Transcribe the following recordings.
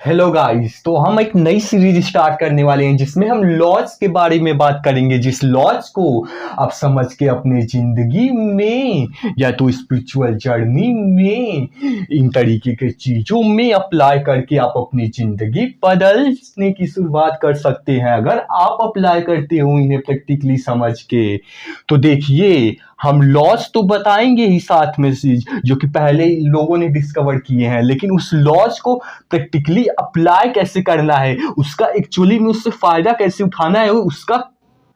Hello guys, तो हम एक नई सीरीज स्टार्ट करने वाले हैं जिसमें हम लॉज के बारे में बात करेंगे। जिस लॉज को आप समझ के अपने जिंदगी में या तो स्पिरिचुअल जर्नी में इन तरीके के चीजों में अप्लाई करके आप अपनी जिंदगी बदलने की शुरुआत कर सकते हैं। अगर आप अप्लाई करते हो इन्हें प्रैक्टिकली समझ के, तो देखिए हम लॉज तो बताएंगे ही साथ में से जो कि पहले लोगों ने डिस्कवर किए हैं, लेकिन उस लॉज को प्रैक्टिकली अप्लाई कैसे करना है, उसका एक्चुअली में उससे फायदा कैसे उठाना है, उसका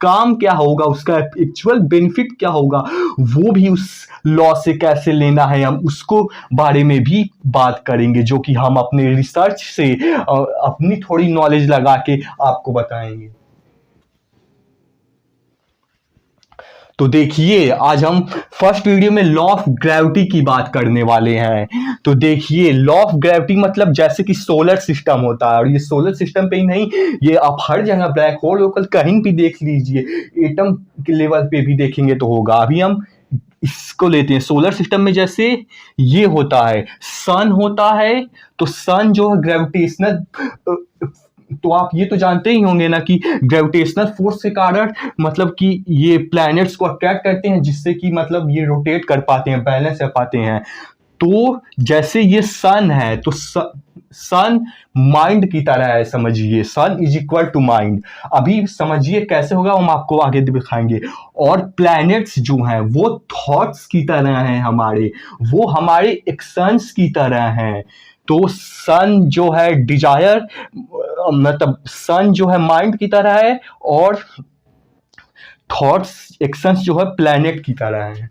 काम क्या होगा, उसका एक्चुअल बेनिफिट क्या होगा, वो भी उस लॉ से कैसे लेना है, हम उसको बारे में भी बात करेंगे, जो कि हम अपने रिसर्च से अपनी थोड़ी नॉलेज लगा के आपको बताएंगे। तो देखिए आज हम फर्स्ट वीडियो में लॉ ऑफ ग्रेविटी की बात करने वाले हैं। तो देखिए लॉ ऑफ ग्रेविटी मतलब जैसे कि सोलर सिस्टम होता है, और ये सोलर सिस्टम पे ही नहीं, ये आप हर जगह ब्लैक होल लोकल कहीं भी देख लीजिए, एटम के लेवल पे भी देखेंगे तो होगा। अभी हम इसको लेते हैं सोलर सिस्टम में, जैसे ये होता है सन होता है, तो सन जो है ग्रेविटेशनल, तो आप ये तो जानते ही होंगे ना कि ग्रेविटेशनल फोर्स के कारण मतलब कि ये प्लैनेट्स को अट्रैक्ट करते हैं, जिससे कि मतलब ये रोटेट कर पाते हैं, बैलेंस कर पाते हैं। तो जैसे ये सन है, तो सन माइंड की तरह है, समझिए सन इज इक्वल टू माइंड। अभी समझिए कैसे होगा, हम आपको आगे दिखाएंगे। और प्लैनेट्स जो हैं वो थॉट्स की तरह हैं हमारे, वो हमारे एक्शंस की तरह हैं। तो सन जो है डिजायर, मतलब सन जो है माइंड की तरह है, और थॉट्स एक्शंस जो है प्लैनेट की तरह है।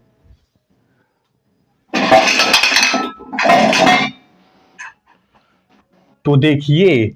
तो देखिए,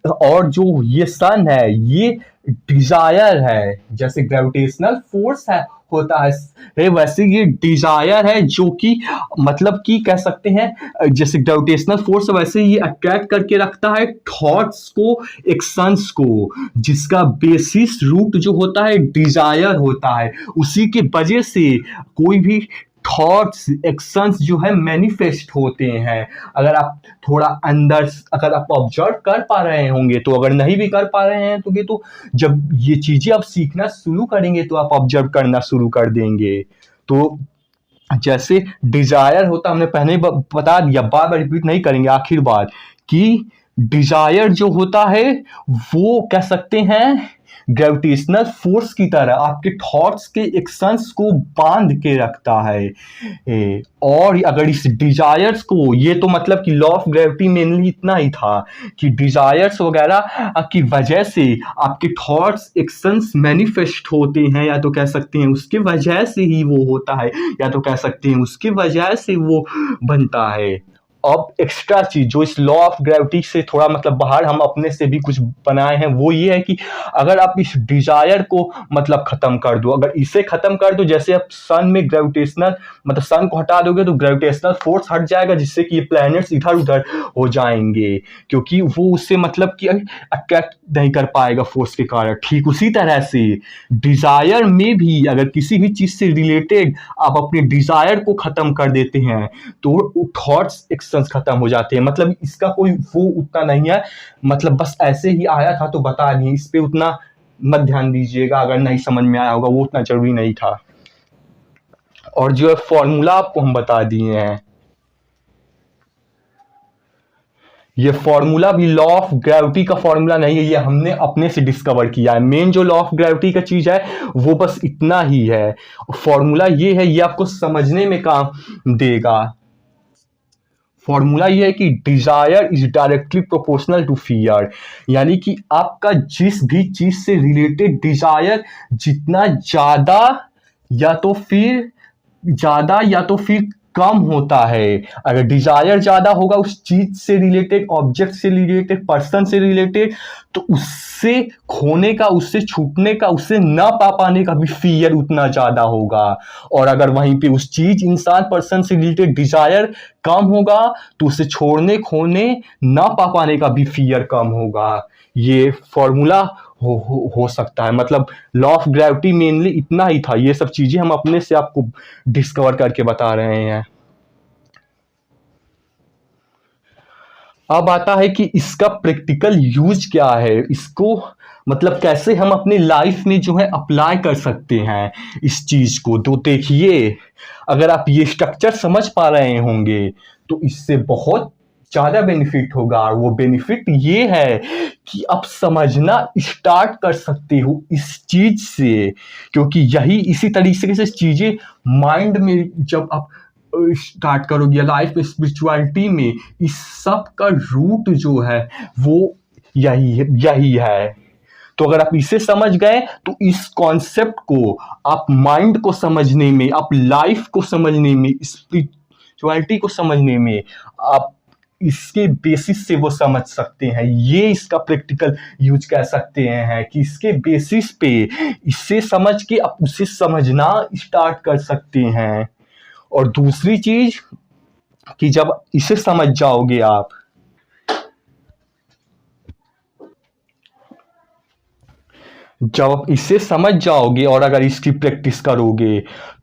और जो ये सन है ये डिजायर है, जैसे ग्रेविटेशनल फोर्स है होता है वैसे ये डिजायर है, जो कि मतलब कि कह सकते हैं जैसे ग्रेविटेशनल फोर्स वैसे ये अट्रैक्ट करके रखता है थॉट्स को, एक्शंस को, जिसका बेसिस रूट जो होता है डिजायर होता है। उसी के वजह से कोई भी थॉट्स एक्शंस जो है मैनिफेस्ट होते हैं। अगर आप थोड़ा अंदर, अगर आप ऑब्जर्व कर पा रहे होंगे तो, अगर नहीं भी कर पा रहे हैं तो जब ये चीजें आप सीखना शुरू करेंगे तो आप ऑब्जर्व करना शुरू कर देंगे। तो जैसे डिजायर होता, हमने पहले बता दिया, बार बार रिपीट नहीं करेंगे, आखिर बार कि डिजायर जो होता है वो कह सकते हैं ग्रेविटेशनल फोर्स की तरह आपके थॉट्स के एक्शंस को बांध के रखता है। और अगर इस डिजायर्स को, ये तो मतलब कि लॉ ऑफ ग्रेविटी मेनली इतना ही था कि डिजायर्स वगैरह की वजह से आपके थॉट्स एक्शंस मैनिफेस्ट होते हैं, या तो कह सकते हैं उसके वजह से ही वो होता है, या तो कह सकते हैं उसके वजह से वो बनता है। अब एक्स्ट्रा चीज जो इस लॉ ऑफ ग्रेविटी से थोड़ा मतलब बाहर हम अपने से भी कुछ बनाए हैं, वो ये है कि अगर आप इस डिजायर को मतलब खत्म कर दो, अगर इसे खत्म कर दो, जैसे आप सन में ग्रेविटेशनल मतलब सन को हटा दोगे तो ग्रेविटेशनल फोर्स हट जाएगा, जिससे कि ये प्लैनेट्स इधर उधर हो जाएंगे, क्योंकि वो उससे मतलब कि अट्रैक्ट नहीं कर पाएगा फोर्स के कारण। ठीक उसी तरह से डिजायर में भी अगर किसी भी चीज से रिलेटेड आप अपने डिजायर को खत्म कर देते हैं तो थॉट्स खत्म हो जाते हैं। मतलब इसका कोई वो उतना नहीं है, मतलब बस ऐसे ही आया था तो बता नहीं, इस पे उतना मत ध्यान दीजिएगा, अगर नहीं समझ में आया होगा वो उतना जरूरी नहीं था। और जो है फॉर्मूला आपको हम बता दिए हैं, ये फॉर्मूला भी लॉ ऑफ ग्रेविटी का फॉर्मूला नहीं है, ये हमने अपने से डिस्कवर किया है। मेन जो लॉ ऑफ ग्रेविटी का चीज है वो बस इतना ही है, फॉर्मूला ये है, ये आपको समझने में काम देगा। फॉर्मूला ये है कि desire is directly proportional to fear, यानी कि आपका जिस भी चीज से रिलेटेड डिजायर जितना ज्यादा या तो फिर कम होता है, अगर डिजायर ज्यादा होगा उस चीज से रिलेटेड, ऑब्जेक्ट से रिलेटेड, पर्सन से रिलेटेड, तो उससे खोने का, उससे छूटने का, उससे ना पा पाने का भी फियर उतना ज्यादा होगा। और अगर वहीं पे उस चीज, इंसान, पर्सन से रिलेटेड डिजायर कम होगा तो उसे छोड़ने, खोने, ना पा पाने का भी फियर कम होगा। ये फॉर्मूला हो सकता है। मतलब लॉ ऑफ ग्रेविटी मेनली इतना ही था, ये सब चीजें हम अपने से आपको डिस्कवर करके बता रहे हैं। अब आता है कि इसका प्रैक्टिकल यूज क्या है, इसको मतलब कैसे हम अपनी लाइफ में जो है अप्लाई कर सकते हैं इस चीज को। तो देखिए, अगर आप ये स्ट्रक्चर समझ पा रहे होंगे तो इससे बहुत ज़्यादा बेनिफिट होगा। और वो बेनिफिट ये है कि आप समझना स्टार्ट कर सकते हो इस चीज से, क्योंकि यही इसी तरीके से चीजें माइंड में जब आप स्टार्ट करोगे या लाइफ में स्पिरिचुअलिटी में, इस सब का रूट जो है वो यही है। तो अगर आप इसे समझ गए तो इस कॉन्सेप्ट को आप माइंड को समझने में, आप लाइफ को समझने में, स्पिरिचुअलिटी को समझने में, आप इसके बेसिस से वो समझ सकते हैं। ये इसका प्रैक्टिकल यूज कह सकते हैं कि इसके बेसिस पे इसे समझ के आप उसे समझना स्टार्ट कर सकते हैं। और दूसरी चीज कि जब इसे समझ जाओगे आप, जब आप इसे समझ जाओगे और अगर इसकी प्रैक्टिस करोगे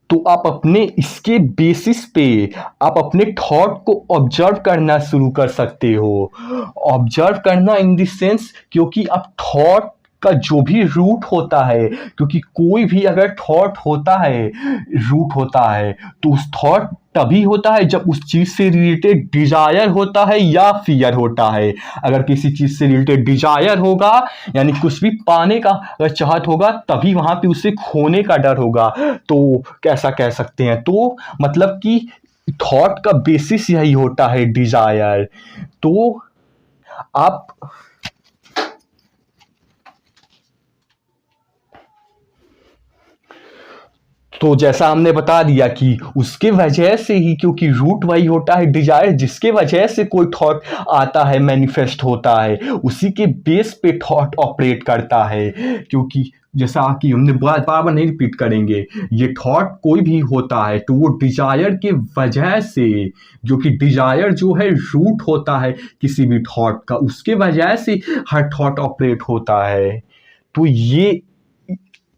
तो आप अपने इसके बेसिस पे आप अपने थॉट को ऑब्जर्व करना शुरू कर सकते हो। ऑब्जर्व करना इन द सेंस, क्योंकि आप थॉट का जो भी रूट होता है, क्योंकि कोई भी अगर थॉट होता है, रूट होता है, तो उस थॉट तभी होता है जब उस चीज से रिलेटेड डिजायर होता है या फियर होता है। अगर किसी चीज से रिलेटेड डिजायर होगा, यानी कुछ भी पाने का अगर चाहत होगा, तभी वहां पे उसे खोने का डर होगा। तो कैसा कह सकते हैं, तो मतलब कि थॉट का बेसिस यही होता है, डिजायर। तो आप तो जैसा हमने बता दिया कि उसके वजह से ही, क्योंकि रूट वही होता है डिजायर, जिसके वजह से कोई थॉट आता है, मैनिफेस्ट होता है, उसी के बेस पे थॉट ऑपरेट करता है। क्योंकि जैसा कि हमने बार बार नहीं रिपीट करेंगे, ये थॉट कोई भी होता है तो वो डिजायर के वजह से, जो कि डिजायर जो है रूट होता है किसी भी थॉट का, उसके वजह से हर थॉट ऑपरेट होता है। तो ये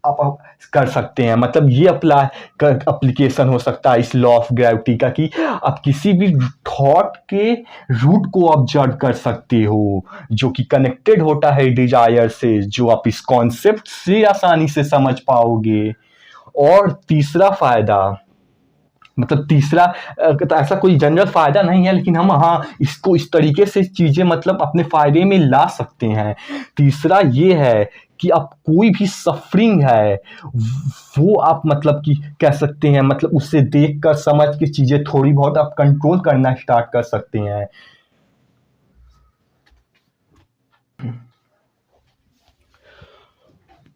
आप कर सकते हैं, मतलब ये अप्लाई कर एप्लीकेशन हो सकता है इस लॉ ऑफ ग्रेविटी का, कि आप किसी भी थॉट के रूट को ऑब्जर्व कर सकते हो जो कि कनेक्टेड होता है डिजायर से, जो आप इस कॉन्सेप्ट से आसानी से समझ पाओगे। और तीसरा फायदा, मतलब तीसरा तो ऐसा कोई जनरल फायदा नहीं है, लेकिन हम हाँ इसको इस तरीके से चीजें मतलब अपने फायदे में ला सकते हैं। तीसरा ये है कि आप कोई भी सफरिंग है वो आप मतलब कि कह सकते हैं, मतलब उससे देख कर समझ के चीजें थोड़ी बहुत आप कंट्रोल करना स्टार्ट कर सकते हैं।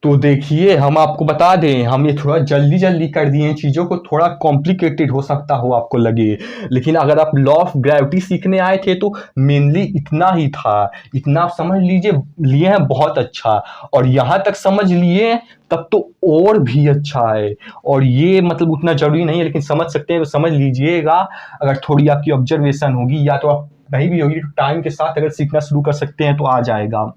तो देखिए, हम आपको बता दें, हम ये थोड़ा जल्दी जल्दी कर दिए हैं चीज़ों को, थोड़ा कॉम्प्लिकेटेड हो सकता हो आपको लगे, लेकिन अगर आप लॉ ऑफ ग्रेविटी सीखने आए थे तो मेनली इतना ही था। इतना आप समझ लीजिए, लिए हैं बहुत अच्छा, और यहाँ तक समझ लिए तब तो और भी अच्छा है। और ये मतलब उतना जरूरी नहीं है, लेकिन समझ सकते हैं तो समझ लीजिएगा। अगर थोड़ी आपकी ऑब्जर्वेशन होगी या तो आप नहीं भी होगी, टाइम के साथ अगर सीखना शुरू कर सकते हैं तो आ जाएगा।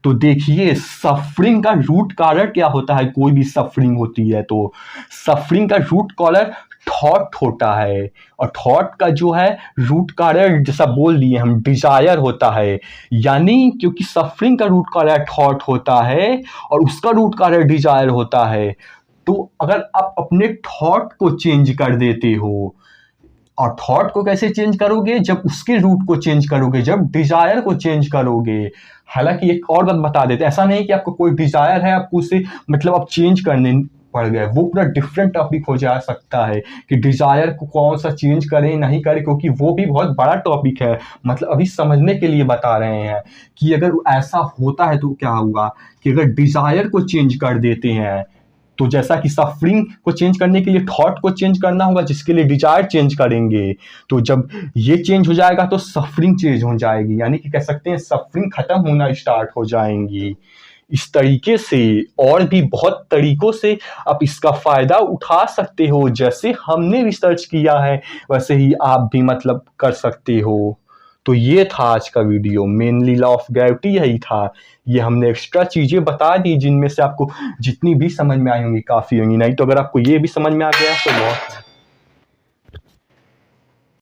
तो देखिए, सफरिंग का रूट कारण क्या होता है, कोई भी सफरिंग होती है तो सफरिंग का रूट कॉलर थॉट होता है। और थॉट का जो है रूट कारण, जैसा बोल दिए हम, डिजायर होता है। यानी क्योंकि सफरिंग का रूट कारण थॉट होता है और उसका रूट कारण डिजायर होता है, तो अगर आप अपने थॉट को चेंज कर देते हो, और थॉट को कैसे चेंज करोगे, जब उसके रूट को चेंज करोगे, जब डिजायर को चेंज करोगे। हालांकि एक और बात बता देते हैं, ऐसा नहीं कि आपको कोई डिजायर है आपको उसे मतलब आप चेंज करने पड़ गए, वो पूरा डिफरेंट टॉपिक हो जा सकता है कि डिजायर को कौन सा चेंज करें नहीं करें, क्योंकि वो भी बहुत बड़ा टॉपिक है। मतलब अभी समझने के लिए बता रहे हैं कि अगर ऐसा होता है तो क्या होगा, कि अगर डिजायर को चेंज कर देते हैं, तो जैसा कि सफरिंग को चेंज करने के लिए थॉट को चेंज करना होगा, जिसके लिए डिजायर चेंज करेंगे, तो जब ये चेंज हो जाएगा तो सफरिंग चेंज हो जाएगी, यानी कि कह सकते हैं सफरिंग खत्म होना स्टार्ट हो जाएंगी। इस तरीके से और भी बहुत तरीकों से आप इसका फायदा उठा सकते हो। जैसे हमने रिसर्च किया है वैसे ही आप भी मतलब कर सकते हो। तो ये था आज का video, mainly law of gravity यही था। ये हमने एक्स्ट्रा चीजें बता दी जिनमें से आपको जितनी भी समझ में आई होंगी काफी होंगी, नहीं तो अगर आपको ये भी समझ में आ गया तो बहुत